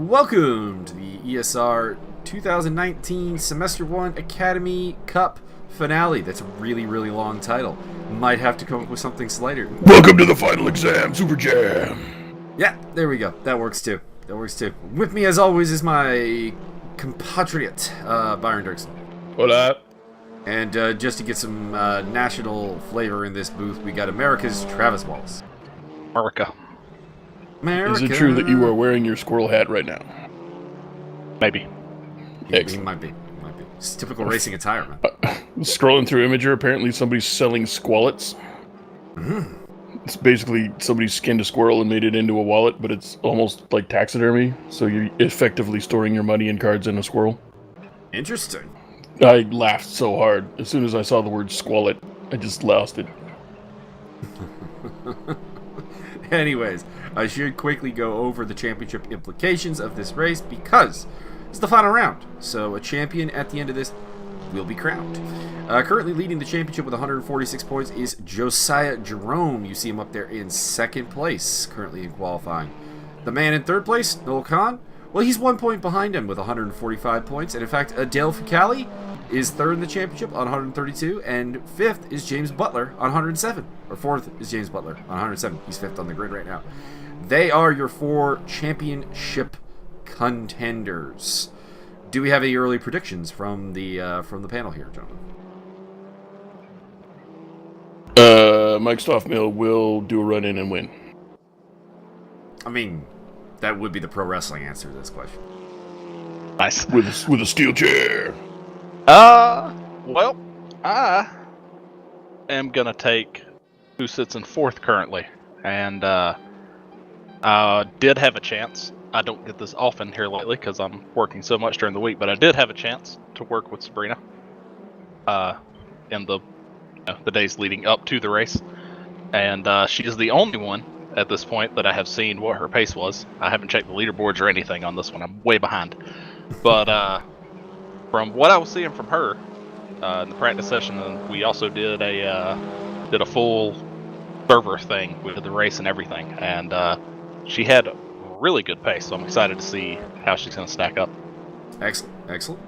Welcome to the ESR 2019 Semester 1 Academy Cup Finale. That's a really, really long title. Might have to come up with something slighter. Welcome to the final exam, Super Jam. Yeah, there we go. That works too. With me, as always, is my compatriot, Byron Dirksen. Hola. And just to get some national flavor in this booth, we got America's Travis Wallace. America. Is it true that you are wearing your squirrel hat right now? Maybe. He might be. It's typical racing attire, man. Scrolling through Imager, apparently somebody's selling squallets. It's basically somebody skinned a squirrel and made it into a wallet, but it's almost like taxidermy, so you're effectively storing your money and cards in a squirrel. Interesting. I laughed so hard. As soon as I saw the word squallet, I just lost it. Anyways, I should quickly go over the championship implications of this race because it's the final round. So a champion at the end of this will be crowned. Currently leading the championship with 146 points is Josiah Jerome. You see him up there in second place, currently in qualifying. The man in third place, Noel Conn, well, he's 1 point behind him with 145 points. And in fact, Adelle Fucale is third in the championship on 132, and fifth is James Butler on 107. Or fourth is James Butler on 107. He's fifth on the grid right now. They are your four championship contenders. Do we have any early predictions from the panel here, gentlemen? Mike Stoffmill will do a run-in and win. I mean, that would be the pro wrestling answer to this question. Nice. With a steel chair. Well, I am gonna take who sits in fourth currently, and did have a chance. I don't get this often here lately because I'm working so much during the week, but I did have a chance to work with Sabrina in the days leading up to the race, and she is the only one at this point that I have seen what her pace was. I haven't checked the leaderboards or anything on this one. I'm way behind, but from what I was seeing from her in the practice session, and we also did a full server thing with the race and everything, and she had a really good pace, so I'm excited to see how she's going to stack up. Excellent.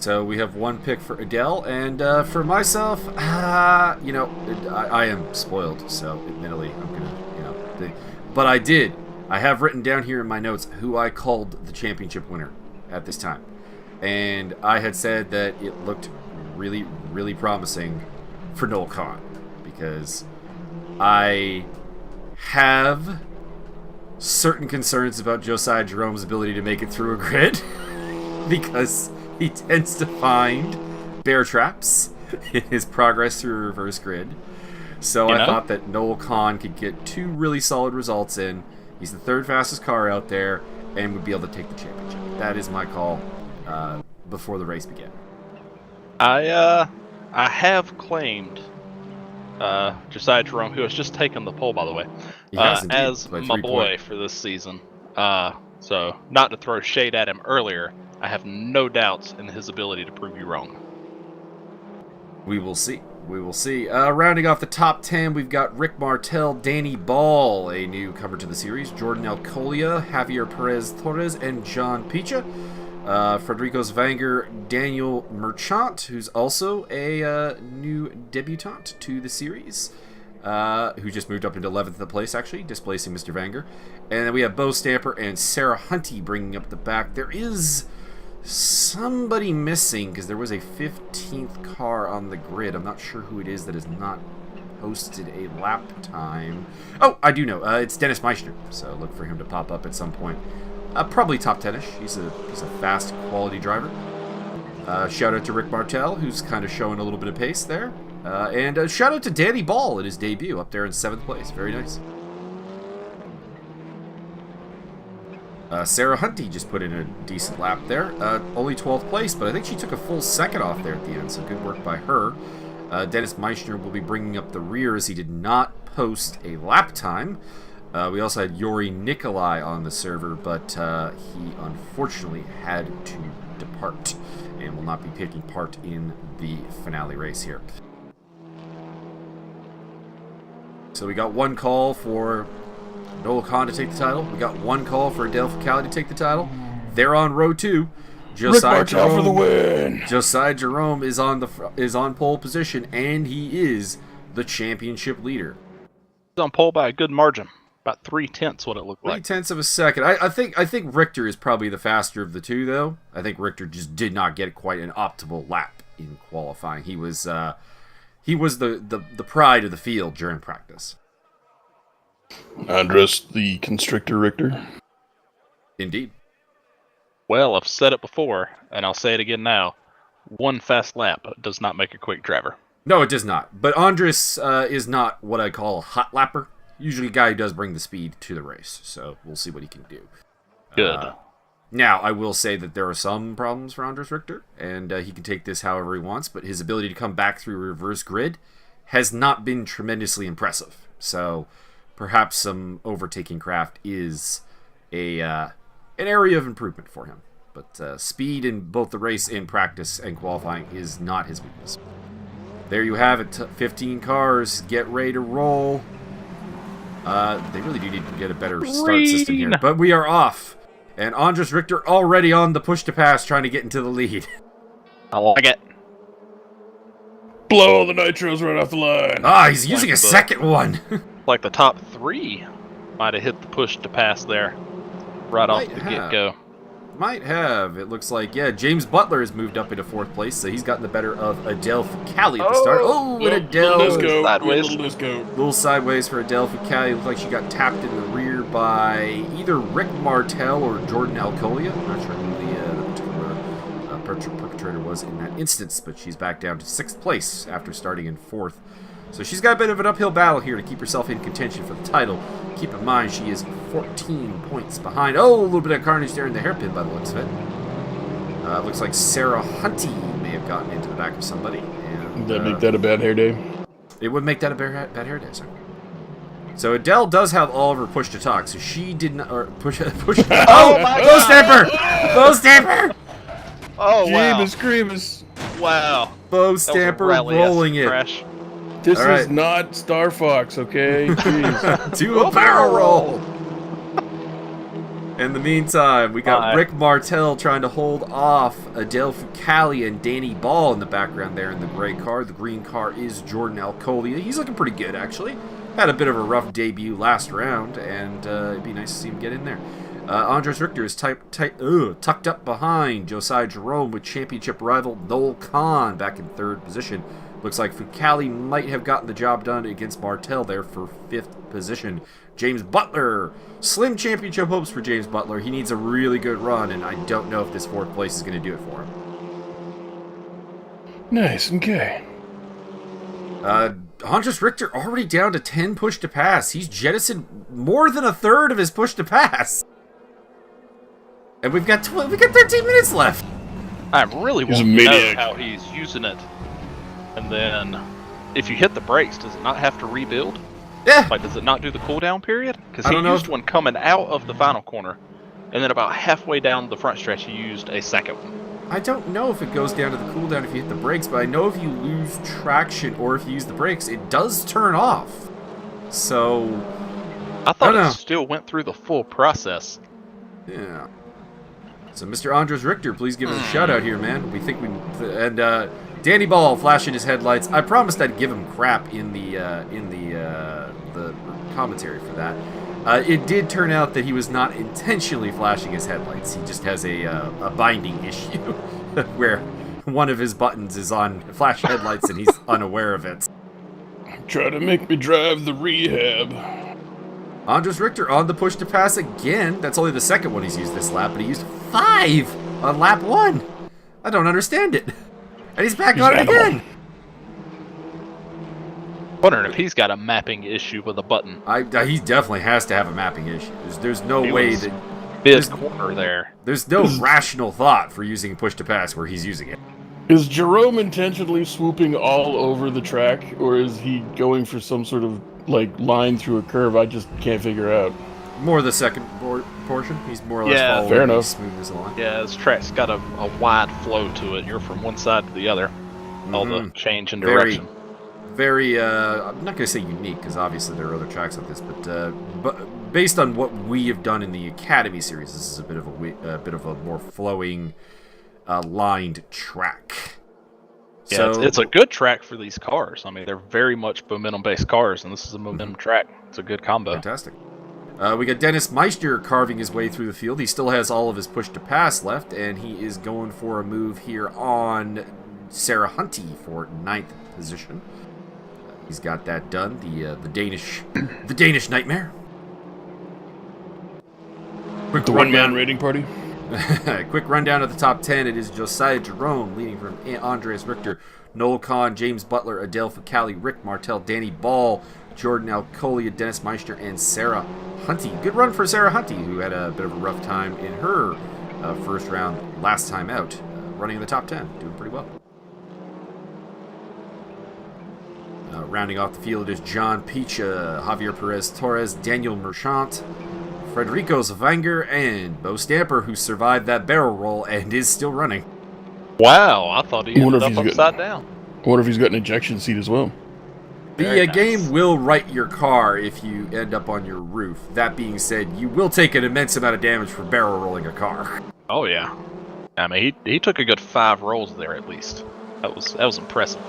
So we have one pick for Adelle, and for myself, I am spoiled, so admittedly, I'm going to, but I have written down here in my notes who I called the championship winner at this time. And I had said that it looked really, really promising for Noel Conn, because I have certain concerns about Josiah Jerome's ability to make it through a grid because he tends to find bear traps in his progress through a reverse grid. So I thought that Noel Conn could get two really solid results in. He's the third fastest car out there and would be able to take the championship. That is my call before the race began. I have claimed Josiah Jerome, who has just taken the poll, by the way, as my boy for this season. So, not to throw shade at him earlier, I have no doubts in his ability to prove you wrong. We will see. Rounding off the top 10, we've got Rick Martel, Danny Ball, a newcomer to the series, Jordan Alcolia, Javier Perez Torres, and John Picha. Frederico's Vanger, Daniel Merchant, who's also a new debutant to the series, who just moved up into 11th place, actually, displacing Mr. Vanger. And then we have Bo Stamper and Sarah Hunty bringing up the back. There is somebody missing, because there was a 15th car on the grid. I'm not sure who it is that has not posted a lap time. Oh, I do know. It's Dennis Meissner, so look for him to pop up at some point. Probably top 10-ish. He's a fast, quality driver. Shout out to Rick Martel, who's kind of showing a little bit of pace there. And shout out to Danny Ball in his debut, up there in 7th place. Very nice. Sarah Hunty just put in a decent lap there. Only 12th place, but I think she took a full second off there at the end, so good work by her. Dennis Meissner will be bringing up the rear as he did not post a lap time. We also had Yuri Nikolai on the server, but he unfortunately had to depart and will not be taking part in the finale race here. So we got one call for Noel Conn to take the title. We got one call for Adelle Fucale to take the title. They're on row 2. Josiah Jerome for the win. Josiah Jerome is on pole position, and he is the championship leader. He's on pole by a good margin, about 3/10 what it looked like. 3/10 of a second. I think Richter is probably the faster of the two, though. I think Richter just did not get quite an optimal lap in qualifying. He was the pride of the field during practice. Andres, the constrictor Richter. Indeed. Well, I've said it before, and I'll say it again now. One fast lap does not make a quick driver. No, it does not. But Andres is not what I call a hot lapper. Usually a guy who does bring the speed to the race. So we'll see what he can do. Good. Now, I will say that there are some problems for Andres Richter, and he can take this however he wants, but his ability to come back through reverse grid has not been tremendously impressive. So perhaps some overtaking craft is an area of improvement for him. But speed in both the race and practice and qualifying is not his weakness. There you have it. 15 cars. Get ready to roll. They really do need to get a better start system here. But we are off. And Andres Richter already on the push to pass, trying to get into the lead. I like it. Blow all the nitros right off the line. Ah, he's using a second one. Like the top 3 might have hit the push to pass there right off the get-go. Might have. It looks like, yeah, James Butler has moved up into 4th place, so he's gotten the better of Adelle Fucale at the start. Oh, and Adelle. Sideways. Little sideways for Adelle Fucale. Looks like she got tapped in the rear by either Rick Martel or Jordan Alcolia. I'm not sure who the particular perpetrator was in that instance, but she's back down to 6th place after starting in 4th. So she's got a bit of an uphill battle here to keep herself in contention for the title. Keep in mind, she is 14 points behind. Oh, a little bit of carnage there in the hairpin by the looks of it. Looks like Sarah Hunty may have gotten into the back of somebody. And, that make that a bad hair day? It would make that a bad hair day, sir. So Adelle does have all of her push to talk, so she did not... Or push oh, my Bow Stamper! Bow Stamper! Oh, wow. Jeebus Creebus. Wow. Bow Stamper rolling it. Crash. This All right. is not Star Fox, okay? Jeez. To a barrel roll! In the meantime, we got Rick Martel trying to hold off Adelle Fucale and Danny Ball in the background there in the gray car. The green car is Jordan Alcolia. He's looking pretty good, actually. Had a bit of a rough debut last round, and it'd be nice to see him get in there. Andres Richter is tucked up behind Josiah Jerome with championship rival Noel Conn back in 3rd position. Looks like Fucale might have gotten the job done against Martel there for 5th position. James Butler. Slim championship hopes for James Butler. He needs a really good run, and I don't know if this 4th place is going to do it for him. Nice, okay. Andres Richter already down to 10 push to pass. He's jettisoned more than a third of his push to pass. And we've got 13 minutes left. I'm really wanting to know how he's using it. And then, if you hit the brakes, does it not have to rebuild? Yeah. Like, does it not do the cooldown period? Because I he don't know used one coming out of the final corner, and then about halfway down the front stretch, he used a second one. I don't know if it goes down to the cooldown if you hit the brakes, but I know if you lose traction or if you use the brakes, it does turn off. So, I thought it still went through the full process. Yeah. So, Mr. Andres Richter, please give us a shout out here, man. We think we and Danny Ball flashing his headlights. I promised I'd give him crap in the commentary for that. It did turn out that he was not intentionally flashing his headlights. He just has a binding issue where one of his buttons is on flash headlights and he's unaware of it. Try to make me drive the rehab. Andres Richter on the push to pass again. That's only the 2nd one he's used this lap, but he used 5 on lap 1. I don't understand it. And he's back on it again. Wondering if he's got a mapping issue with a button. He definitely has to have a mapping issue. There's no way that big corner there. There's no rational thought for using push to pass where he's using it. Is Jerome intentionally swooping all over the track, or is he going for some sort of like line through a curve? I just can't figure out. More the second portion. He's more or less following fair enough. Smoothness along. Yeah, this track's got a wide flow to it. You're from one side to the other. All the change in direction. Very, I'm not going to say unique, because obviously there are other tracks like this, but based on what we have done in the Academy series, this is a bit of a more flowing, lined track. Yeah, So, it's a good track for these cars. I mean, they're very much momentum-based cars, and this is a momentum track. It's a good combo. fantastic. We got Dennis Meister carving his way through the field. He still has all of his push-to-pass left, and he is going for a move here on Sarah Hunty for 9th position. He's got that done. The Danish nightmare. Quick The one-man rating party. Quick rundown of the top 10. It is Josiah Jerome leading from Andreas Richter, Noel Conn, James Butler, Adelle Fucale, Rick Martel, Danny Ball, Jordan Alcolia, Dennis Meister, and Sarah Hunty. Good run for Sarah Hunty, who had a bit of a rough time in her first round last time out. Running in the top 10, doing pretty well. Rounding off the field is John Picha, Javier Perez Torres, Daniel Merchant, Frederico Zvanger, and Bo Stamper, who survived that barrel roll and is still running. Wow, I thought he ended up upside down. I wonder if he's got an ejection seat as well. The game will right your car if you end up on your roof. That being said, you will take an immense amount of damage for barrel rolling a car. Oh yeah, I mean he took a good 5 rolls there at least. That was impressive.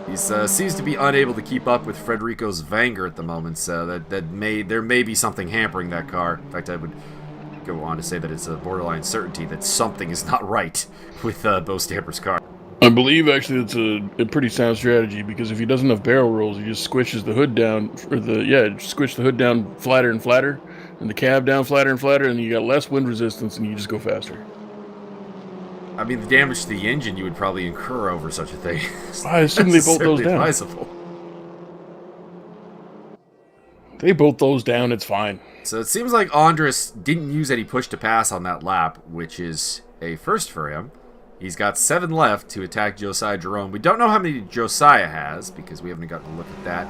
He seems to be unable to keep up with Frederico Zvanger at the moment, so there may be something hampering that car. In fact, I would go on to say that it's a borderline certainty that something is not right with Bo Stamper's car. I believe actually it's a pretty sound strategy, because if he doesn't have barrel rolls, he just squishes the hood down, squish the hood down flatter and flatter, and the cab down flatter and flatter, and you got less wind resistance, and you just go faster. I mean, the damage to the engine you would probably incur over such a thing. I assume they bolt those down. Advisable. They bolt those down, it's fine. So it seems like Andres didn't use any push to pass on that lap, which is a first for him. He's got 7 left to attack Josiah Jerome. We don't know how many Josiah has, because we haven't gotten a look at that.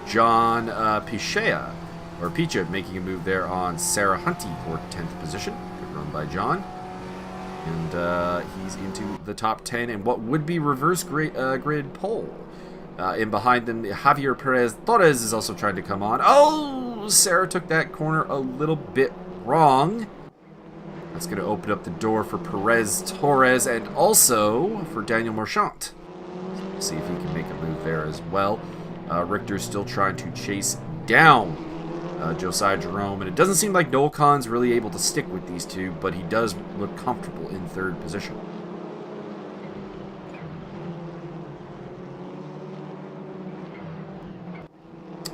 John Picha making a move there on Sarah Hunty for 10th position. Good run by John. And he's into the top 10 in what would be reverse grid pole. In behind them, Javier Perez Torres is also trying to come on. Oh, Sarah took that corner a little bit wrong. That's going to open up the door for Perez Torres and also for Daniel Marchant. We'll see if he can make a move there as well. Richter's still trying to chase down Josiah Jerome, and it doesn't seem like Noel Conn's really able to stick with these two, but he does look comfortable in 3rd position.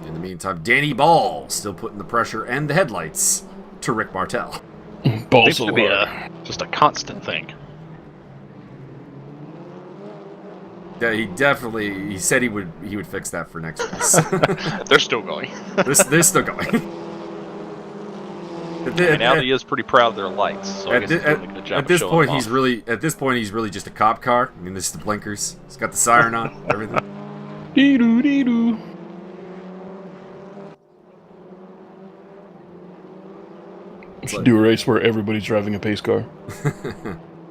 In the meantime, Danny Ball still putting the pressure and the headlights to Rick Martel. Ball Seems so to be hard. just a constant thing. Yeah, he said he would fix that for next race. They're still going. They're still going. And Audi is pretty proud of their lights, so I guess he's doing a good job at this of point, showing he's really just a cop car. I mean, this is the blinkers. It's got the siren on, everything. Dee-doo, dee-doo. We should do a race where everybody's driving a pace car.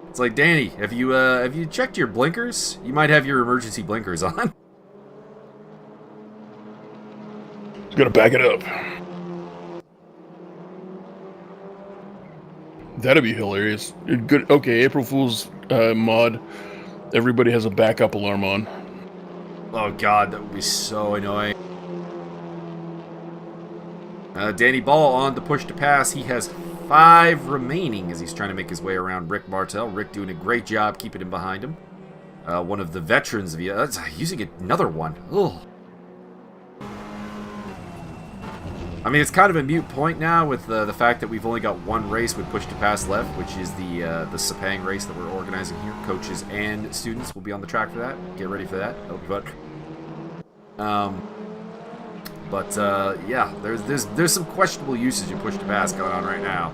It's like, Danny, have you checked your blinkers? You might have your emergency blinkers on. Just gotta back it up. That'd be hilarious. Good. Okay, April Fool's mod. Everybody has a backup alarm on. Oh god, that would be so annoying. Danny Ball on the push to pass. He has 5 remaining as he's trying to make his way around Rick Martel. Rick doing a great job keeping him behind him. One of the veterans using another one. Ugh. I mean, it's kind of a moot point now with the fact that we've only got 1 race with push to pass left, which is the Sepang race that we're organizing here. Coaches and students will be on the track for that. Get ready for that. That'll be fun. Yeah, there's some questionable usage of push to pass going on right now.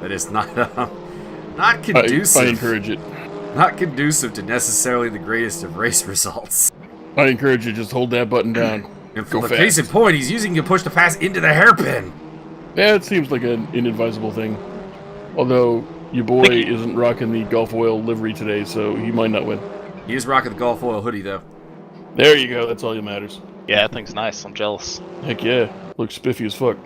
That is not conducive. I encourage it. Not conducive to necessarily the greatest of race results. I encourage you, just hold that button down. And for the case in point, he's using a push to pass into the hairpin. Yeah, it seems like an inadvisable thing. Although your boy isn't rocking the Gulf Oil livery today, so he might not win. He is rocking the Gulf Oil hoodie, though. There you go. That's all that matters. Yeah, that thing's nice. I'm jealous. Heck yeah. Looks spiffy as fuck.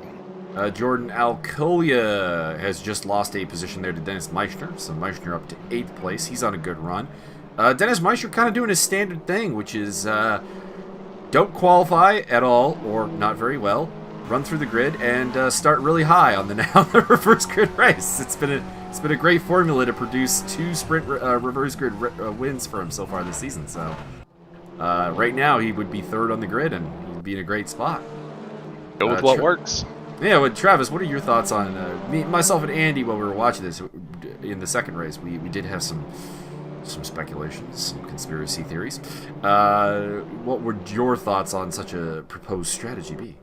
Jordan Alcolia has just lost a position there to Dennis Meichner, so Meichner up to 8th place. He's on a good run. Dennis Meichner kind of doing his standard thing, which is don't qualify at all, or not very well, run through the grid, and start really high on the reverse grid race. It's been a great formula to produce 2 sprint reverse grid wins for him so far this season. So right now he would be 3rd on the grid, and he'd be in a great spot. Go with what works. Yeah, well, Travis, what are your thoughts on myself and Andy while we were watching this in the second race? We did have some speculations, some conspiracy theories. What would your thoughts on such a proposed strategy be?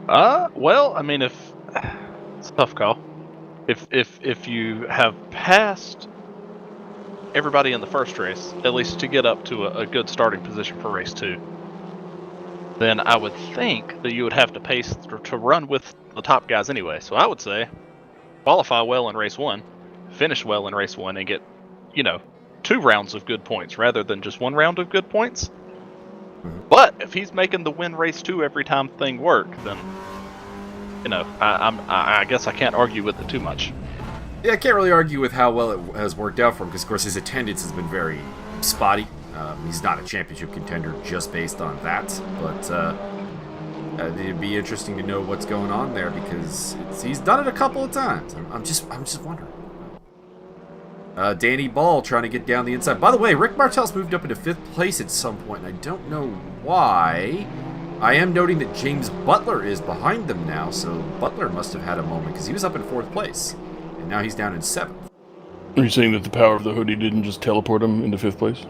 Well, I mean, it's a tough call. If you have passed everybody in the first race, at least to get up to a good starting position for race 2, then I would think that you would have to pace to run with the top guys anyway. So I would say qualify well in race 1, finish well in race 1, and get 2 rounds of good points rather than just 1 round of good points. But if he's making the win race 2 every time thing work, then I guess I can't argue with it too much. Yeah, I can't really argue with how well it has worked out for him because, of course, his attendance has been very spotty. He's not a championship contender just based on that, but it'd be interesting to know what's going on there because he's done it a couple of times. I'm just wondering. Danny Ball trying to get down the inside. By the way, Rick Martel's moved up into 5th place at some point, and I don't know why. I am noting that James Butler is behind them now, so Butler must have had a moment because he was up in 4th place, and now he's down in 7th. Are you saying that the power of the hoodie didn't just teleport him into 5th place?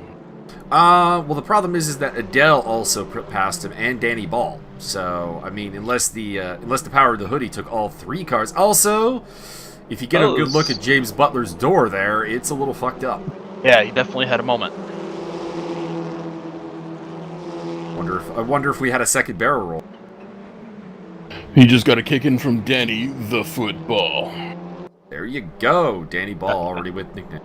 Well, the problem is that Adelle also passed him and Danny Ball. So, I mean, unless the power of the hoodie took all 3 cars. Also, if you get a good look at James Butler's door there, it's a little fucked up. Yeah, he definitely had a moment. I wonder if we had a second barrel roll. He just got a kick in from Danny the Football. There you go, Danny Ball already with nickname.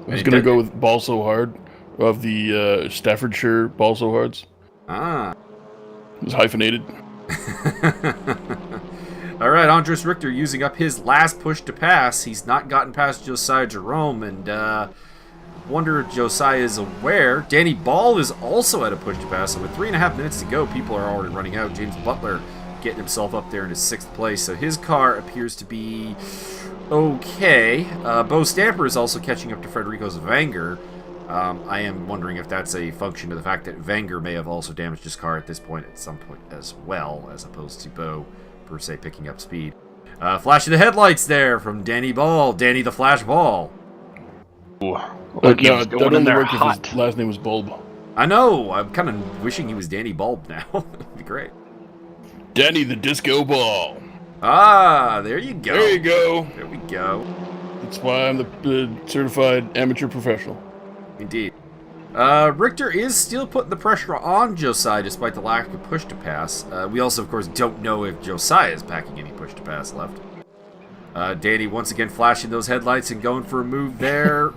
I was going to go with Ball So Hard of the Staffordshire Ball So Hards. Ah. It was hyphenated. All right, Andres Richter using up his last push to pass. He's not gotten past Josiah Jerome, and wonder if Josiah is aware. Danny Ball is also at a push to pass, so with 3.5 minutes to go, people are already running out. James Butler getting himself up there in his 6th place, so his car appears to be okay. Bo Stamper is also catching up to Federico's Vanger. I am wondering if that's a function of the fact that Vanger may have also damaged his car at this point at some point as well, as opposed to Bo per se picking up speed. Flash of the headlights there from Danny Ball. Danny the Flash Ball. Ooh. No, that only worked if his last name was Bulb. I know. I'm kind of wishing he was Danny Bulb now. That'd be great. Danny the Disco Ball. Ah, there you go. There you go. There we go. That's why I'm the certified amateur professional. Indeed. Richter is still putting the pressure on Josiah despite the lack of push to pass. We also, of course, don't know if Josiah is packing any push to pass left. Danny once again flashing those headlights and going for a move there.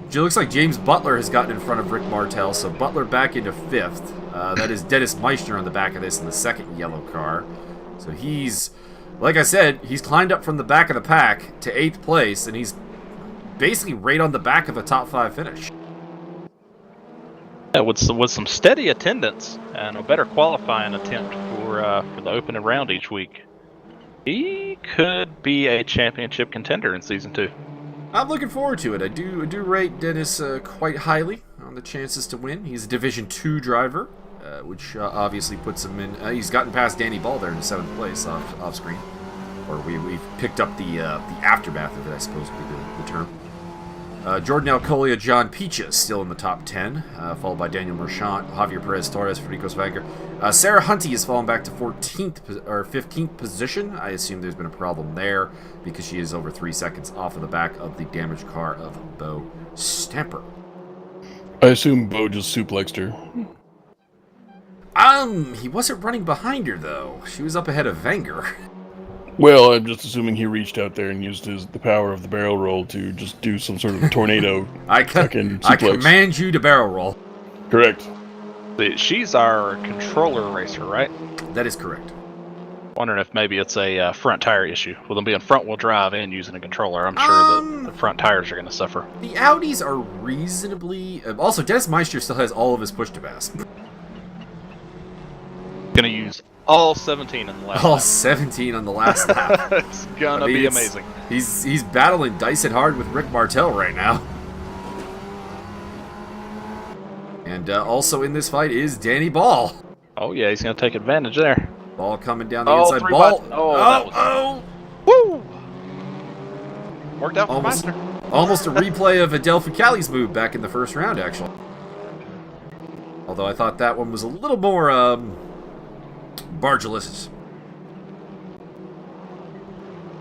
It looks like James Butler has gotten in front of Rick Martel, so Butler back into 5th. That is Dennis Meichner on the back of this in the 2nd yellow car. So he's, like I said, he's climbed up from the back of the pack to 8th place, and he's basically right on the back of a top 5 finish. Yeah, with some steady attendance and a better qualifying attempt for the opening round each week, he could be a championship contender in Season 2. I'm looking forward to it. I do rate Dennis quite highly on the chances to win. He's a Division 2 driver, which obviously puts him in. He's gotten past Danny Ball there in 7th place off screen, or we've picked up the aftermath of it, I suppose would be the term. Jordan Alcolia, John Peaches still in the top 10, followed by Daniel Merchant, Javier Perez Torres, Federico Vanger. Sarah Hunty has fallen back to 14th or 15th position. I assume there's been a problem there because she is over 3 seconds off of the back of the damaged car of Bo Stamper. I assume Bo just suplexed her. He wasn't running behind her though. She was up ahead of Vanger. Well, I'm just assuming he reached out there and used the power of the barrel roll to just do some sort of tornado. I command you to barrel roll. Correct. She's our controller racer, right? That is correct. Wondering if maybe it's a front tire issue. With them being front-wheel drive and using a controller, I'm sure that the front tires are going to suffer. The Audis are reasonably... also, Dennis Meister still has all of his push-to-pass. Going to use all 17 in the last All lap. 17 on the last lap. It's going to be amazing. He's battling Dyson hard with Rick Martel right now. And also in this fight is Danny Ball. Oh, yeah, he's going to take advantage there. Ball coming down the inside. Three Ball. wide. That was... Woo! Worked out for Meister. Almost a replay of Adelle Fucale's move back in the first round, actually. Although I thought that one was a little more bargeless.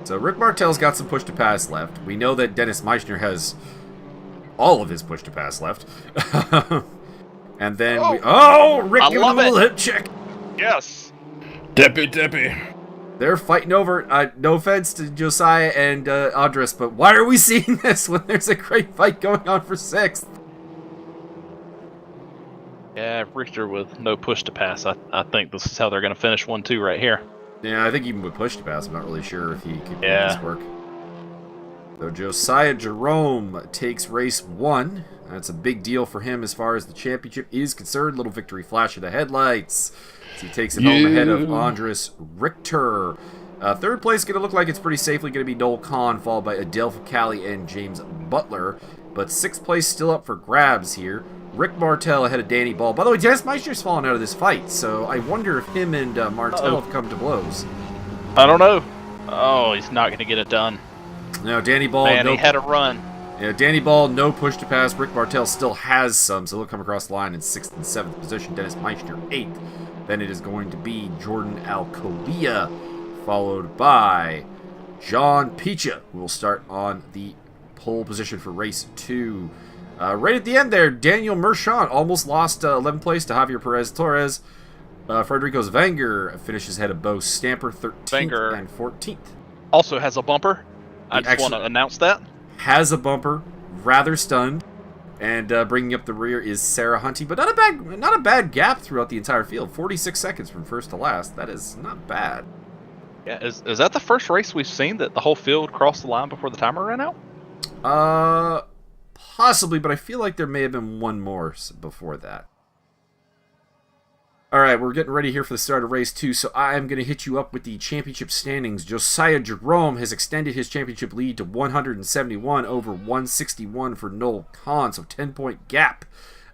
So Rick Martel's got some push to pass left. We know that Dennis Meissner has all of his push to pass left. And then Rick giving a little hip check. Yes. Deppy. They're fighting over, no offense to Josiah and Andres, but why are we seeing this when there's a great fight going on for 6th? Yeah, Richter with no push to pass. I think this is how they're going to finish 1-2 right here. Yeah, I think even with push to pass, I'm not really sure if he could make this work. So Josiah Jerome takes race 1. That's a big deal for him as far as the championship is concerned. Little victory flash of the headlights. He takes it home ahead of Andres Richter. Third place going to look like it's pretty safely going to be Noel Conn, followed by Adelle Fucale and James Butler. But 6th place still up for grabs here. Rick Martel ahead of Danny Ball. By the way, Dennis Meister's fallen out of this fight, so I wonder if him and Martel have come to blows. I don't know. Oh, he's not going to get it done. No, Danny Ball. Man, he had a run. Yeah, Danny Ball, no push to pass. Rick Martel still has some, so he'll come across the line in 6th and 7th position. Dennis Meister, 8th. Then it is going to be Jordan Alcolia, followed by John Picha, who will start on the pole position for race 2. Right at the end there, Daniel Merchant almost lost 11th place to Javier Perez Torres. Frederico Zvanger finishes ahead of Bo Stamper, 13th and 14th. Also has a bumper. I just want to announce that. Has a bumper, rather stunned. And bringing up the rear is Sarah Hunty, but not a bad gap throughout the entire field. 46 seconds from first to last. That is not bad. Yeah, is that the first race we've seen that the whole field crossed the line before the timer ran out? Possibly, but I feel like there may have been one more before that. All right, we're getting ready here for the start of race 2, so I am going to hit you up with the championship standings. Josiah Jerome has extended his championship lead to 171 over 161 for Noel Conn, so 10-point gap.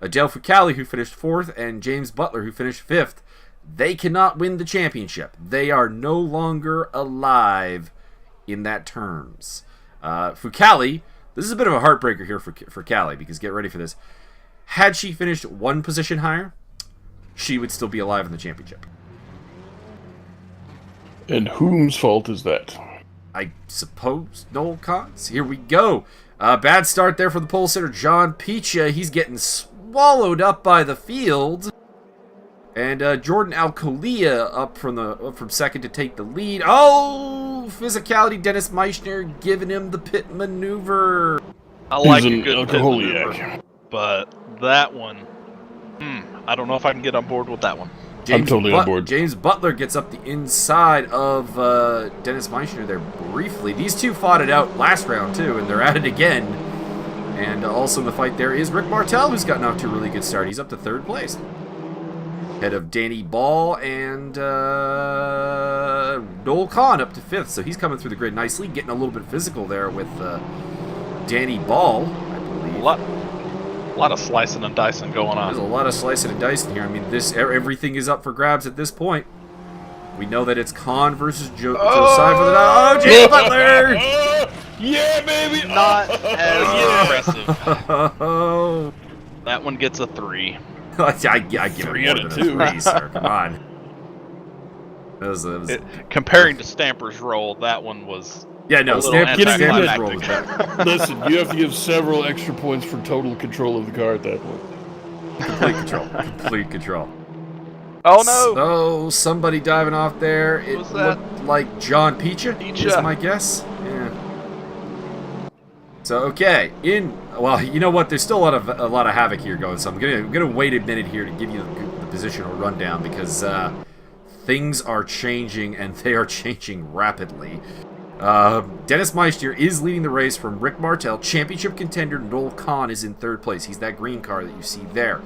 Adelle Fucale, who finished 4th, and James Butler, who finished 5th. They cannot win the championship. They are no longer alive in that terms. Fucale, this is a bit of a heartbreaker here for Callie, because get ready for this. Had she finished 1 position higher, she would still be alive in the championship. And whose fault is that? I suppose Noel Conn's. Here we go. Bad start there for the pole sitter, John Picha. He's getting swallowed up by the field. And Jordan Alcolia up from 2nd to take the lead. Oh, physicality. Dennis Meissner giving him the pit maneuver. I like a good alcoholic, pit maneuver, but that one, I don't know if I can get on board with that one. I'm totally on board. James Butler gets up the inside of Dennis Meissner there briefly. These two fought it out last round, too, and they're at it again. And also in the fight there is Rick Martel, who's gotten off to a really good start. He's up to 3rd place. Ahead of Danny Ball and Noel Conn up to 5th. So he's coming through the grid nicely, getting a little bit physical there with Danny Ball, I believe. A lot of slicing and dicing going on. There's a lot of slicing and dicing here. I mean, everything is up for grabs at this point. We know that it's Conn versus Josiah for the... James Butler! Yeah, baby! Not as impressive. That one gets a 3. I give 3 it out more of than 2. a 3, sir. Come on. Comparing to Stamper's role, that one was... Yeah, no, Stamper's role was better. Listen, you have to give several extra points for total control of the car at that point. Complete control. Complete control. Oh, no! So, somebody diving off there. It looked like John Picha, is my guess. Yeah. So, okay. Well, you know what? There's still a lot of havoc here going, so I'm gonna wait a minute here to give you positional rundown because things are changing, and they are changing rapidly. Dennis Meister is leading the race from Rick Martel. Championship contender Noel Conn is in 3rd place. He's that green car that you see there.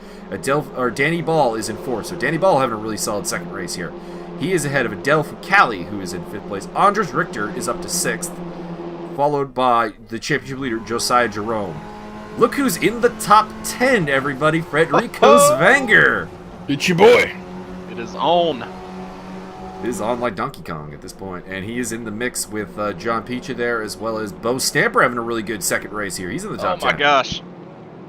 Danny Ball is in 4th. So Danny Ball having a really solid second race here. He is ahead of Adelle Fucale, who is in 5th place. Andres Richter is up to 6th, followed by the championship leader Josiah Jerome. Look who's in the top 10, everybody. Frederico Svanger. It's your boy. It is on. It is on like Donkey Kong at this point, and he is in the mix with John Picha there, as well as Bo Stamper having a really good second race here. He's in the top 10. Oh my gosh.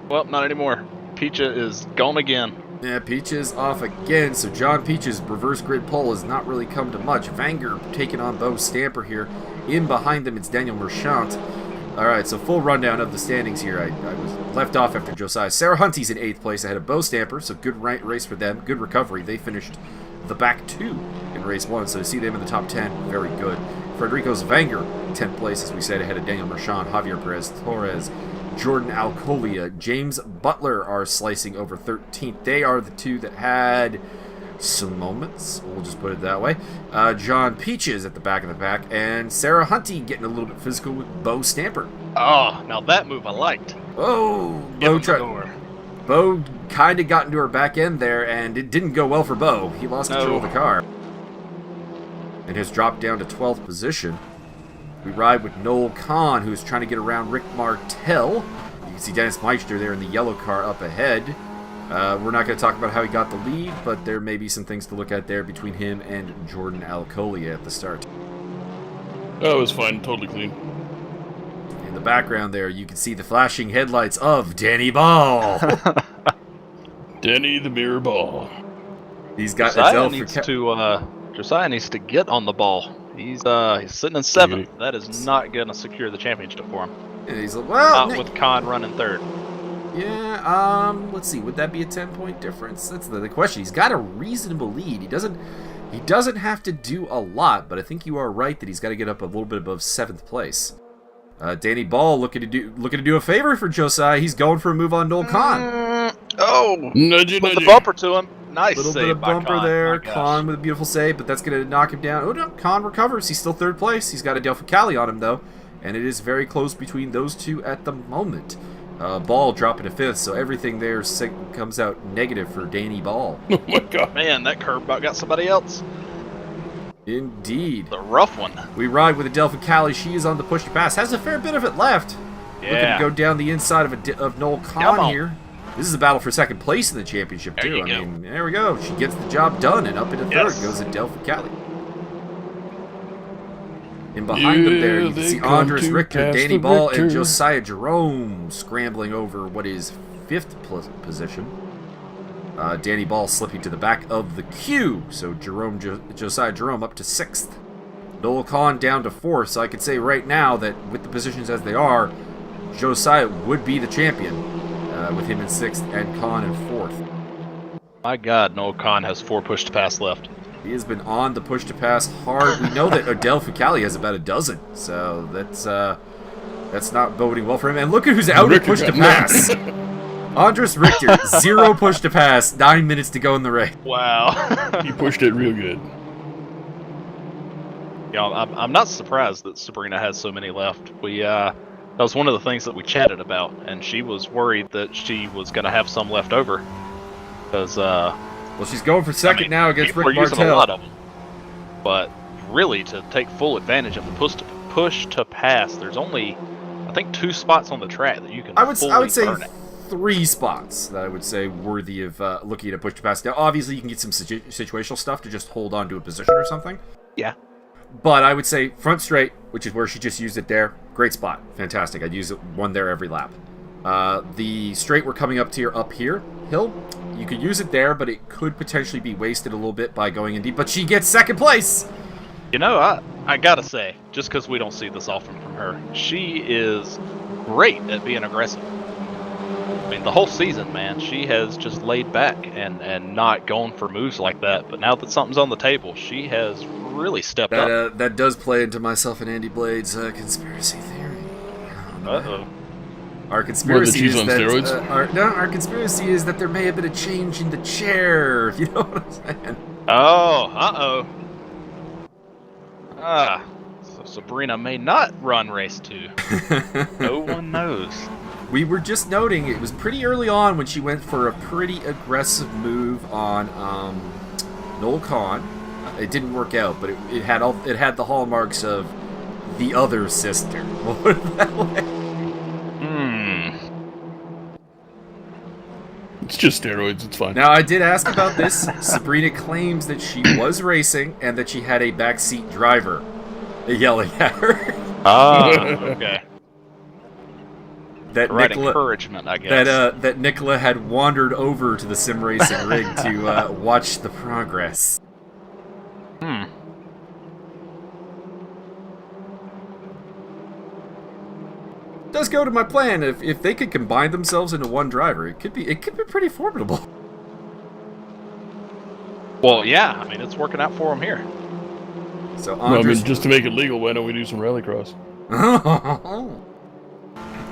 Well, not anymore. Picha is gone again. Yeah, Picha is off again, so John Picha's reverse grid pole has not really come to much. Vanger taking on Bo Stamper here. In behind them, it's Daniel Merchant. All right, so full rundown of the standings here. I was left off after Josiah. Sarah Hunty's in 8th place ahead of Bo Stamper, so good race for them. Good recovery. They finished the back 2 in race 1, so to see them in the top 10, very good. Frederico Svanger, 10th place, as we said, ahead of Daniel Merchant, Javier Perez Torres, Jordan Alcolia, James Butler are slicing over 13th. They are the 2 that had some moments, we'll just put it that way. John Peaches at the back of the pack, and Sarah Hunty getting a little bit physical with Bo Stamper. Oh, now that move I liked. Oh, Bo kind of got into her back end there, and it didn't go well for Bo. He lost control of the car and has dropped down to 12th position. We ride with Noel Conn, who's trying to get around Rick Martel. You can see Dennis Meister there in the yellow car up ahead. We're not going to talk about how he got the lead, but there may be some things to look at there between him and Jordan Alcolia at the start. Oh, it was fine. Totally clean. In the background there, you can see the flashing headlights of Danny Ball. Denny the Mirror Ball. He's got Josiah needs to get on the ball. He's sitting in 7th. That is not going to secure the championship for him. And he's like, well, not with Conn running 3rd. Yeah, let's see. Would that be a 10-point difference? That's the question. He's got a reasonable lead. He doesn't have to do a lot, but I think you are right that he's got to get up a little bit above 7th place. Danny Ball looking to do a favor for Josiah. He's going for a move on Noel Conn. Nudgy, Put the bumper to him. Nice little save bit of by bumper Conn. there. My gosh. Conn with a beautiful save, but that's going to knock him down. Oh no, Conn recovers. He's still 3rd place. He's got Adelle Fucale on him though, and it is very close between those 2 at the moment. Ball dropping to 5th, so everything there comes out negative for Danny Ball. Oh my god. Man, that curve about got somebody else. Indeed. The rough one. We ride with Adelle Fucale. She is on the push to pass. Has a fair bit of it left. Yeah. Looking to go down the inside of Noel Conn here. This is a battle for 2nd place in the championship, There too. you go. I mean, there we go. She gets the job done, and up into 3rd goes Adelle Fucale. And behind them there, you can see Andres Richter, Danny Ball, and Josiah Jerome scrambling over what is 5th position. Danny Ball slipping to the back of the queue, so Josiah Jerome up to 6th. Noel Conn down to 4th, so I could say right now that with the positions as they are, Josiah would be the champion, with him in 6th and Conn in 4th. My God, Noel Conn has 4 push to pass left. He has been on the push to pass hard. We know that Adelle Fucale has about a dozen, so that's not boding well for him. And look at who's out of push to pass. Andres Richter, 0 push to pass, 9 minutes to go in the race. Wow. He pushed it real good. Yeah, I'm not surprised that Sabrina has so many left. That was one of the things that we chatted about, and she was worried that she was going to have some left over. Because, well, she's going for 2nd now against Rick Martel. We're using a Martel. lot of them. But really, to take full advantage of the push to pass, there's only, I think, 2 spots on the track that you can I would say burn it. 3 spots that I would say worthy of looking at a push to pass. Now, obviously, you can get some situational stuff to just hold on to a position or something. Yeah. But I would say front straight, which is where she just used it there. Great spot. Fantastic. I'd use one there every lap. The straight we're coming up here, hill, you could use it there, but it could potentially be wasted a little bit by going in deep. But she gets 2nd place! You know, I gotta say, just because we don't see this often from her, she is great at being aggressive. I mean, the whole season, man, she has just laid back and not gone for moves like that. But now that something's on the table, she has really stepped up. That does play into myself and Andy Blade's conspiracy theory. Uh-oh. Our conspiracy cheese is on that steroids? our conspiracy is that there may have been a change in the chair. You know what I'm saying? Oh, uh-oh. So Sabrina may not run race 2. No one knows. We were just noting it was pretty early on when she went for a pretty aggressive move on Noel Conn. It didn't work out, but it had the hallmarks of the other sister. We'll put it that way. It's just steroids. It's fine. Now, I did ask about this. Sabrina claims that she was racing and that she had a backseat driver yelling at her. Okay. That Right Nicola, encouragement, I guess. that Nicola had wandered over to the sim racing rig to watch the progress. Does go to my plan. If they could combine themselves into one driver, it could be pretty formidable. Well, yeah. I mean, it's working out for them here. So No, I mean, just to make it legal, why don't we do some rallycross?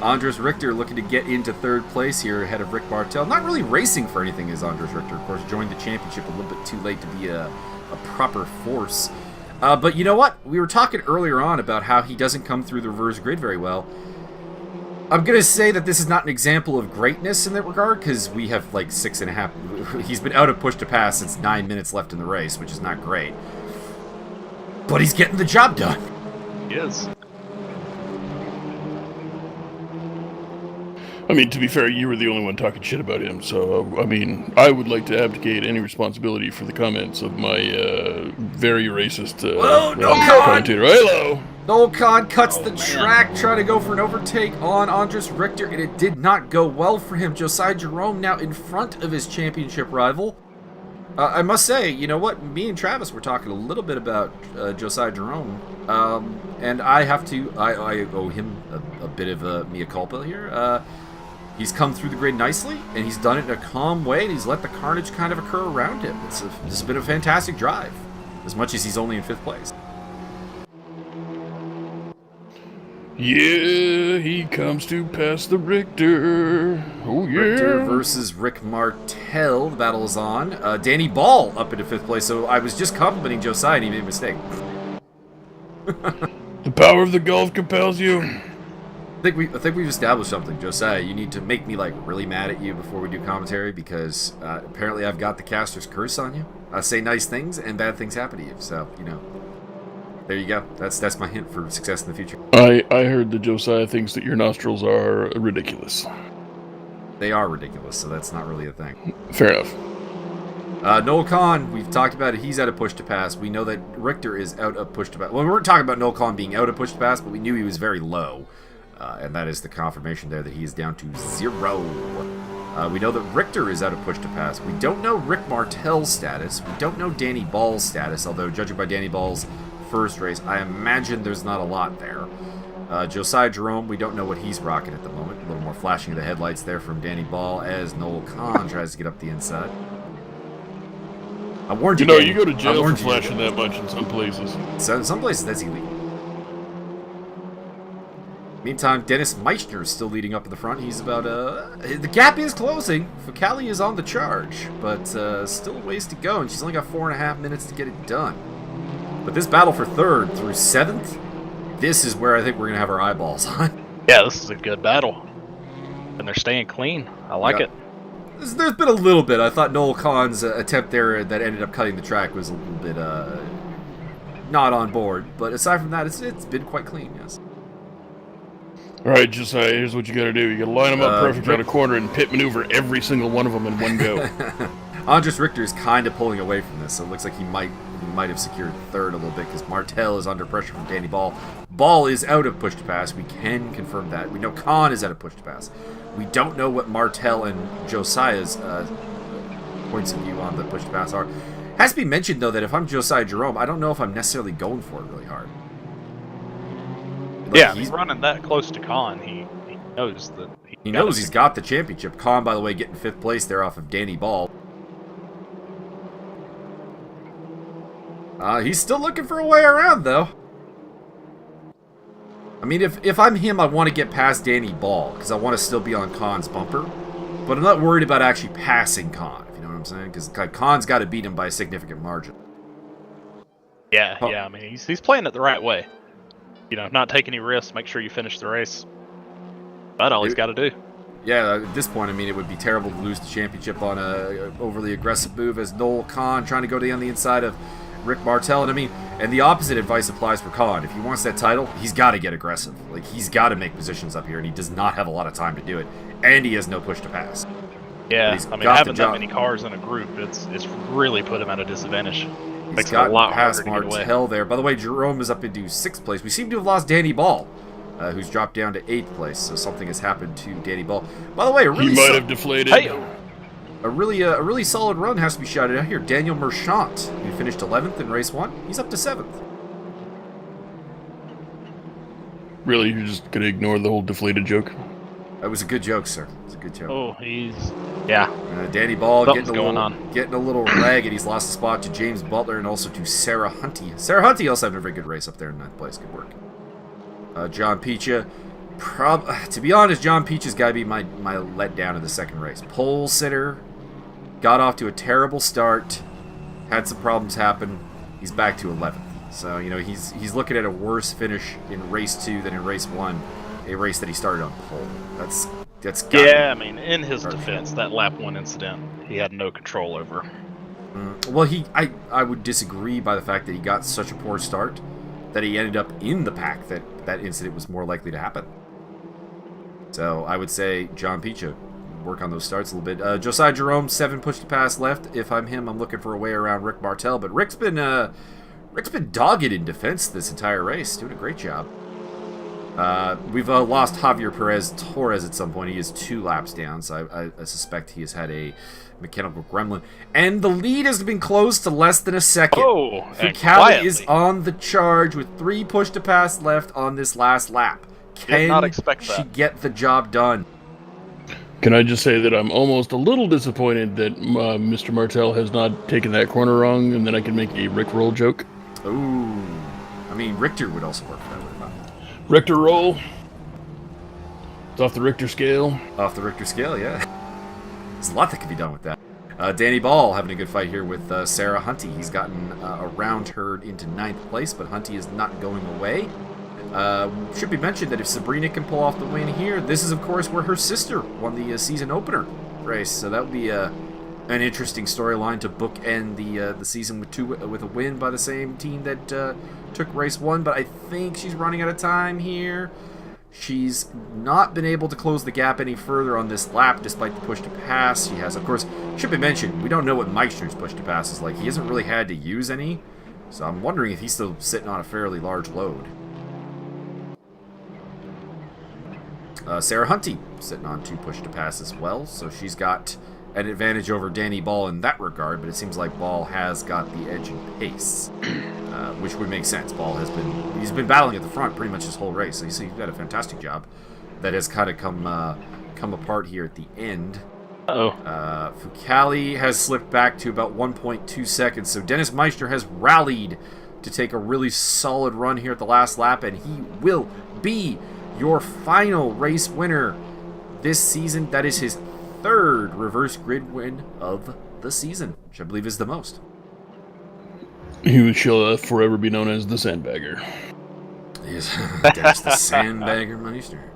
Andres Richter looking to get into third place here ahead of Rick Martel. Not really racing for anything is Andres Richter. Of course, joined the championship a little bit too late to be a proper force. But you know what? We were talking earlier on about how he doesn't come through the reverse grid very well. I'm going to say that this is not an example of greatness in that regard, because we have like 6.5... He's been out of push to pass since 9 minutes left in the race, which is not great. But he's getting the job done. He is. I mean, to be fair, you were the only one talking shit about him, so, I mean, I would like to abdicate any responsibility for the comments of my very racist commentator. Hello! Noel Conn cuts the track, trying to go for an overtake on Andres Richter, and it did not go well for him. Josiah Jerome now in front of his championship rival. I must say, you know what? Me and Travis were talking a little bit about Josiah Jerome, and I owe him a bit of a mea culpa here. He's come through the grid nicely, and he's done it in a calm way, and he's let the carnage kind of occur around him. This has been a fantastic drive, as much as he's only in 5th place. Yeah, he comes to pass the Richter. Oh, yeah. Richter versus Rick Martel. The battle is on. Danny Ball up into 5th place, so I was just complimenting Josiah, and he made a mistake. The power of the Gulf compels you. I think we've established something, Josiah. You need to make me like really mad at you before we do commentary, because apparently I've got the caster's curse on you. I say nice things and bad things happen to you. So there you go. That's my hint for success in the future. I heard that Josiah thinks that your nostrils are ridiculous. They are ridiculous, so that's not really a thing. Fair enough. Noel Conn, we've talked about it. He's out of push to pass. We know that Richter is out of push to pass. Well, we weren't talking about Noel Conn being out of push to pass, but we knew he was very low. And that is the confirmation there that he is down to 0. We know that Richter is out of push to pass. We don't know Rick Martel's status. We don't know Danny Ball's status, although judging by Danny Ball's first race, I imagine there's not a lot there. Josiah Jerome, we don't know what he's rocking at the moment. A little more flashing of the headlights there from Danny Ball as Noel Conn tries to get up the inside. I warned you. You go to jail for flashing that much in some places. So in some places, that's illegal. Meantime, Dennis Meissner is still leading up in the front. He's about, the gap is closing. Fucale is on the charge, but still a ways to go, and she's only got 4.5 minutes to get it done. But this battle for 3rd through 7th, this is where I think we're going to have our eyeballs on. Yeah, this is a good battle. And they're staying clean. I like it. There's been a little bit. I thought Noel Conn's attempt there that ended up cutting the track was a little bit not on board. But aside from that, it's been quite clean, yes. All right, Josiah, here's what you got to do. You got to line them up perfect on a corner and pit maneuver every single one of them in one go. Andres Richter is kind of pulling away from this, so it looks like he might have secured 3rd a little bit because Martel is under pressure from Danny Ball. Ball is out of push to pass. We can confirm that. We know Conn is out of push to pass. We don't know what Martel and Josiah's points of view on the push to pass are. Has to be mentioned, though, that if I'm Josiah Jerome, I don't know if I'm necessarily going for it really hard. Like, yeah, he's running that close to Conn. He knows that he knows he's got the championship. Conn, by the way, getting 5th place there off of Danny Ball. He's still looking for a way around, though. I mean, if I'm him, I want to get past Danny Ball, because I want to still be on Conn's bumper. But I'm not worried about actually passing Conn, if you know what I'm saying? Because Conn's got to beat him by a significant margin. Yeah, I mean, he's playing it the right way. You know, not take any risks, make sure you finish the race. That's all he's got to do. Yeah, at this point, I mean, it would be terrible to lose the championship on a overly aggressive move as Noel Conn trying to go down the inside of Rick Martel. And I mean, and the opposite advice applies for Conn. If he wants that title, he's got to get aggressive. Like, he's got to make positions up here, and he does not have a lot of time to do it. And he has no push to pass. Yeah, I mean, having that many cars in a group, it's really put him at a disadvantage. Makes it a lot harder to get away. Martel there. By the way, Jerome is up into 6th place. We seem to have lost Danny Ball, who's dropped down to 8th place. So something has happened to Danny Ball. By the way, he might have deflated. Hey. A really solid run has to be shouted out here. Daniel Merchant, who finished 11th in race 1, he's up to 7th. Really, you're just gonna ignore the whole deflated joke? That was a good joke, sir. It was a good joke. Oh, yeah. Danny Ball getting a little ragged. He's lost the spot to James Butler and also to Sarah Hunty. Sarah Hunty also having a very good race up there in 9th place. Good work. John Picha. To be honest, John Picha's got to be my letdown in the second race. Pole sitter. Got off to a terrible start. Had some problems happen. He's back to 11th. So, you know, he's looking at a worse finish in race 2 than in race 1. A race that he started on pole. That's I mean, in his defense, that lap 1 incident, he had no control over. Well, I would disagree by the fact that he got such a poor start that he ended up in the pack that incident was more likely to happen. So I would say John Picha, work on those starts a little bit. Josiah Jerome, 7 push to pass left. If I'm him, I'm looking for a way around Rick Martel, but Rick's been dogged in defense this entire race, doing a great job. We've lost Javier Perez Torres at some point. He is 2 laps down, so I suspect he has had a mechanical gremlin. And the lead has been closed to less than a second. Oh, Fucale is on the charge with 3 push to pass left on this last lap. Did not expect that. She get the job done? Can I just say that I'm almost a little disappointed that Mr. Martel has not taken that corner wrong, and then I can make a Rickroll joke? Ooh. I mean, Richter would also work that way. Richter roll. It's off the Richter scale. Off the Richter scale, yeah. There's a lot that can be done with that. Danny Ball having a good fight here with Sarah Hunty. He's gotten around her into 9th place, but Hunty is not going away. Should be mentioned that if Sabrina can pull off the win here, this is, of course, where her sister won the season opener race. So that would be an interesting storyline to bookend the season with a win by the same team that took race 1. But I think she's running out of time here. She's not been able to close the gap any further on this lap, despite the push to pass she has. Of course, should be mentioned, we don't know what Meister's push to pass is like. He hasn't really had to use any, so I'm wondering if he's still sitting on a fairly large load. Sarah Hunty sitting on 2 push to pass as well, so she's got an advantage over Danny Ball in that regard, but it seems like Ball has got the edge in pace, which would make sense. Ball he's been battling at the front pretty much this whole race, so he's got a fantastic job that has kind of come apart here at the end. Fucale has slipped back to about 1.2 seconds, so Dennis Meister has rallied to take a really solid run here at the last lap, and he will be your final race winner this season. That is his 3rd reverse grid win of the season, which I believe is the most. He shall forever be known as the Sandbagger. Yes, Dennis the Sandbagger Meister.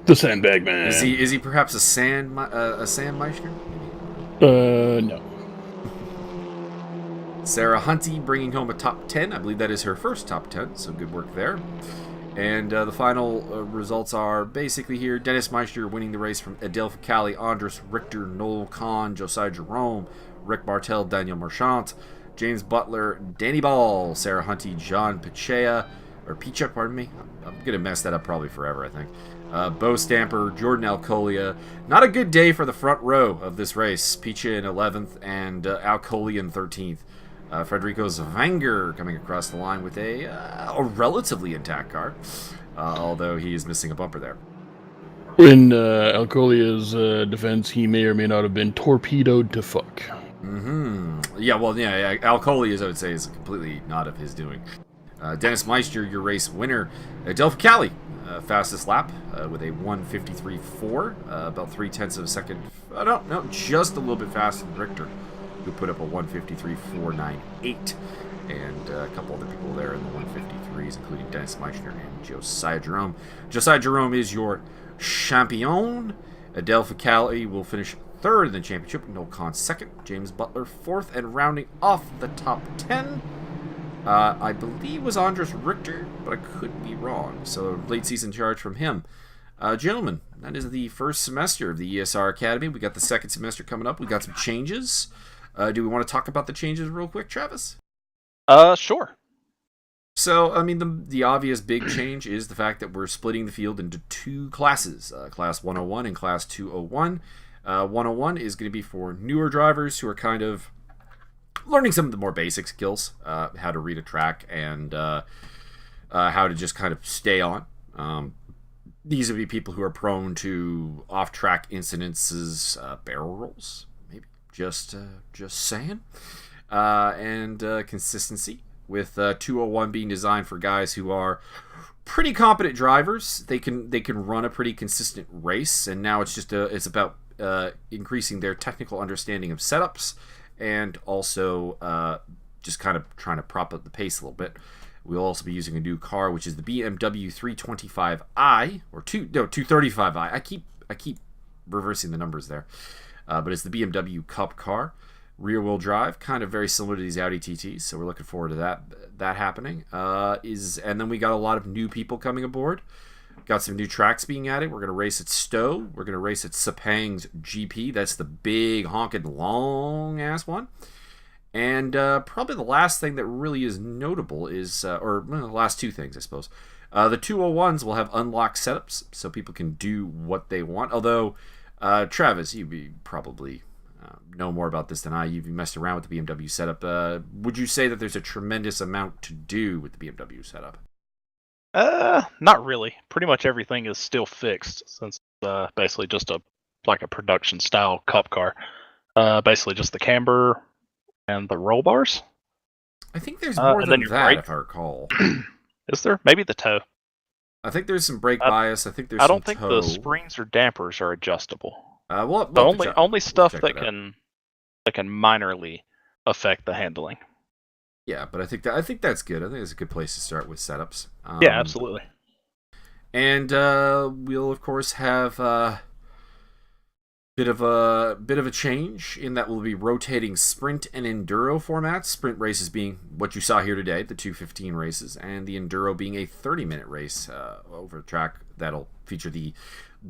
The Sandbag Man. Is he perhaps a Sand Meister? No. Sarah Hunty bringing home a top 10. I believe that is her first top 10, so good work there. And the final results are basically here. Dennis Meister winning the race from Adelle Fucale, Andres Richter, Noel Conn, Josiah Jerome, Rick Martel, Daniel Merchant, James Butler, Danny Ball, Sarah Hunty, John Picha, pardon me. I'm going to mess that up probably forever, I think. Bo Stamper, Jordan Alcolia. Not a good day for the front row of this race. Picha in 11th and Alcolia in 13th. Federico Zvanger coming across the line with a relatively intact car, although he is missing a bumper there. In Alcolia's defense, he may or may not have been torpedoed to fuck. Yeah, well, yeah, Alcolia's, I would say, is completely not of his doing. Dennis Meister, your race winner. Adelle Fucale, fastest lap with a 1:53.4, about 3/10 of a second. No, just a little bit faster than Richter, who put up a 1:53.498. And a couple other people there in the 1:53s, including Dennis Meister and Josiah Jerome. Josiah Jerome is your champion. Adelle Fucale will finish third in the championship. Noel Conn second. James Butler fourth. And rounding off the top 10, I believe was Andres Richter, but I could be wrong. So late season charge from him. Gentlemen, that is the first semester of the ESR Academy. We got the second semester coming up. We got some changes. Do we want to talk about the changes real quick, Travis? Sure. So, I mean, the obvious big change is the fact that we're splitting the field into two classes, Class 101 and Class 201. 101 is going to be for newer drivers who are kind of learning some of the more basic skills, how to read a track and how to just kind of stay on. These would be people who are prone to off-track incidences, barrel rolls, maybe, just saying. And consistency, with 201 being designed for guys who are pretty competent drivers. They can run a pretty consistent race, and now it's about increasing their technical understanding of setups, and also just kind of trying to prop up the pace a little bit. We'll also be using a new car, which is the BMW 325i or 235i. I keep reversing the numbers there, but it's the BMW Cup car. Rear-wheel drive, kind of very similar to these Audi TTs, so we're looking forward to that happening. And then we got a lot of new people coming aboard. Got some new tracks being added. We're going to race at Stowe. We're going to race at Sepang's GP. That's the big, honking, long-ass one. And probably the last thing that really is notable is, the last two things, I suppose. The 201s will have unlocked setups, so people can do what they want. Although, Travis, you probably know more about this than I. You've messed around with the BMW setup. Would you say that there's a tremendous amount to do with the BMW setup? Not really. Pretty much everything is still fixed, since basically just a production style cup car. Basically just the camber and the roll bars. I think there's more than that, brake, if I recall. Is there? Maybe the toe. I think there's some brake bias. I think there's. I don't some think toe. the springs or dampers are adjustable. The only stuff that can minorly affect the handling. Yeah, but I think that's good. I think it's a good place to start with setups. Yeah, absolutely. And we'll of course have a bit of a change in that we'll be rotating sprint and enduro formats. Sprint races being what you saw here today, the 2:15 races, and the enduro being a 30-minute race over a track that'll feature the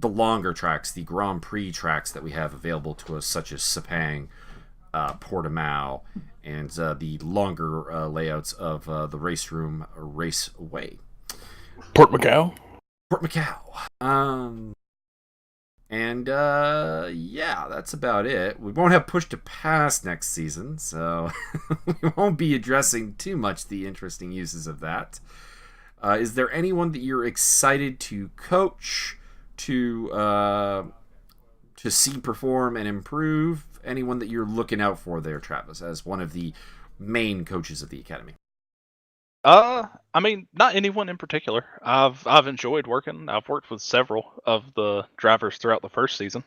longer tracks, the Grand Prix tracks that we have available to us, such as Sepang, Portimao, and the longer layouts of the race room raceway. Portimao. Yeah, that's about it. We won't have Push to Pass next season, so we won't be addressing too much the interesting uses of that. Is there anyone that you're excited to coach, to see perform and improve? Anyone that you're looking out for there, Travis, as one of the main coaches of the Academy? I mean, not anyone in particular. I've enjoyed working. I've worked with several of the drivers throughout the first season.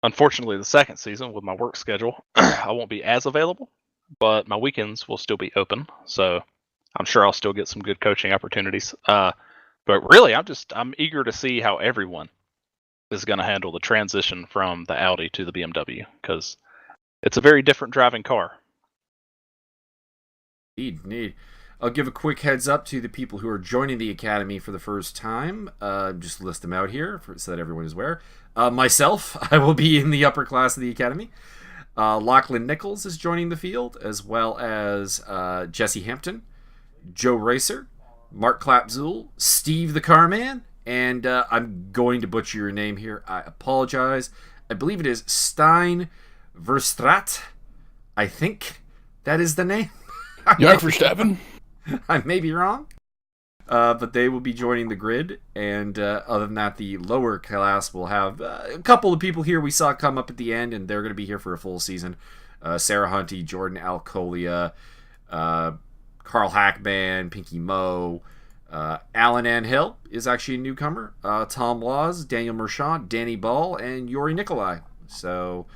Unfortunately, the second season, with my work schedule, I won't be as available, but my weekends will still be open, so I'm sure I'll still get some good coaching opportunities. But really, I'm eager to see how everyone is going to handle the transition from the Audi to the BMW, because it's a very different driving car. Indeed. I'll give a quick heads up to the people who are joining the Academy for the first time. Just list them out here so that everyone is aware. Myself, I will be in the upper class of the Academy. Lachlan Nichols is joining the field, as well as Jesse Hampton, Joe Racer, Mark Clapzul, Steve the Carman, and I'm going to butcher your name here. I apologize. I believe it is Stein Verstraat. I think that is the name. Jan Verstappen? I may be wrong. But they will be joining the grid. And other than that, the lower class will have a couple of people here we saw come up at the end, and they're going to be here for a full season. Sarah Hunty, Jordan Alcolia, Carl Hackman, Pinky Mo, Alan Anhill is actually a newcomer. Tom Laws, Daniel Merchant, Danny Ball, and Yuri Nikolai. So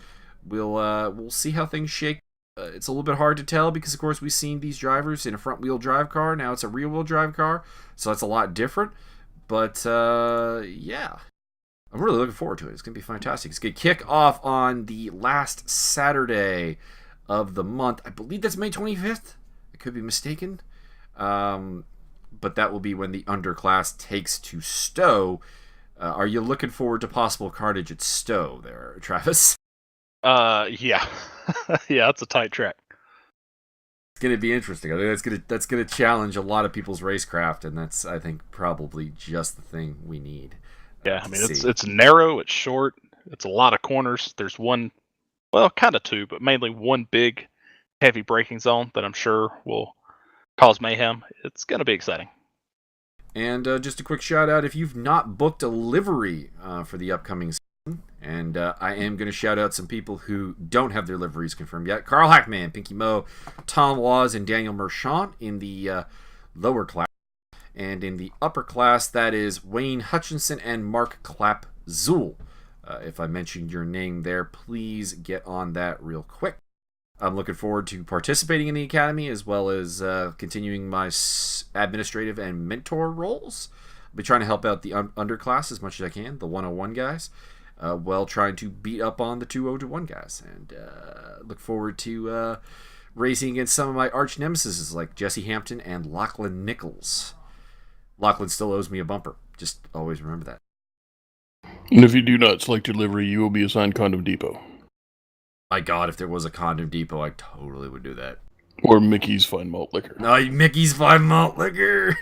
we'll see how things shake. It's a little bit hard to tell because, of course, we've seen these drivers in a front-wheel drive car. Now it's a rear-wheel drive car, so that's a lot different. But, yeah, I'm really looking forward to it. It's going to be fantastic. It's going to kick off on the last Saturday of the month. I believe that's May 25th. I could be mistaken. But that will be when the underclass takes to Stowe. Are you looking forward to possible carnage at Stowe there, Travis? Yeah. Yeah, it's a tight track. It's going to be interesting. I think that's going to challenge a lot of people's racecraft, and that's, I think, probably just the thing we need. Yeah, I mean, it's narrow, it's short, it's a lot of corners. There's one, well, kind of two, but mainly one big, heavy braking zone that I'm sure will cause mayhem. It's going to be exciting. And just a quick shout out, if you've not booked a livery for the upcoming season, and I am going to shout out some people who don't have their liveries confirmed yet. Carl Hackman, Pinky Mo, Tom Laws, and Daniel Merchant in the lower class. And in the upper class, that is Wayne Hutchinson and Mark Clapp-Zool. If I mentioned your name there, please get on that real quick. I'm looking forward to participating in the Academy as well as continuing my administrative and mentor roles. I'll be trying to help out the underclass as much as I can, the 101 guys, while trying to beat up on the 201 guys. And look forward to racing against some of my arch nemesis like Jesse Hampton and Lachlan Nichols. Lachlan still owes me a bumper. Just always remember that. And if you do not select your livery, you will be assigned Condom Depot. My God, if there was a Condom Depot, I totally would do that. Or Mickey's Fine Malt Liquor. No, Mickey's Fine Malt Liquor!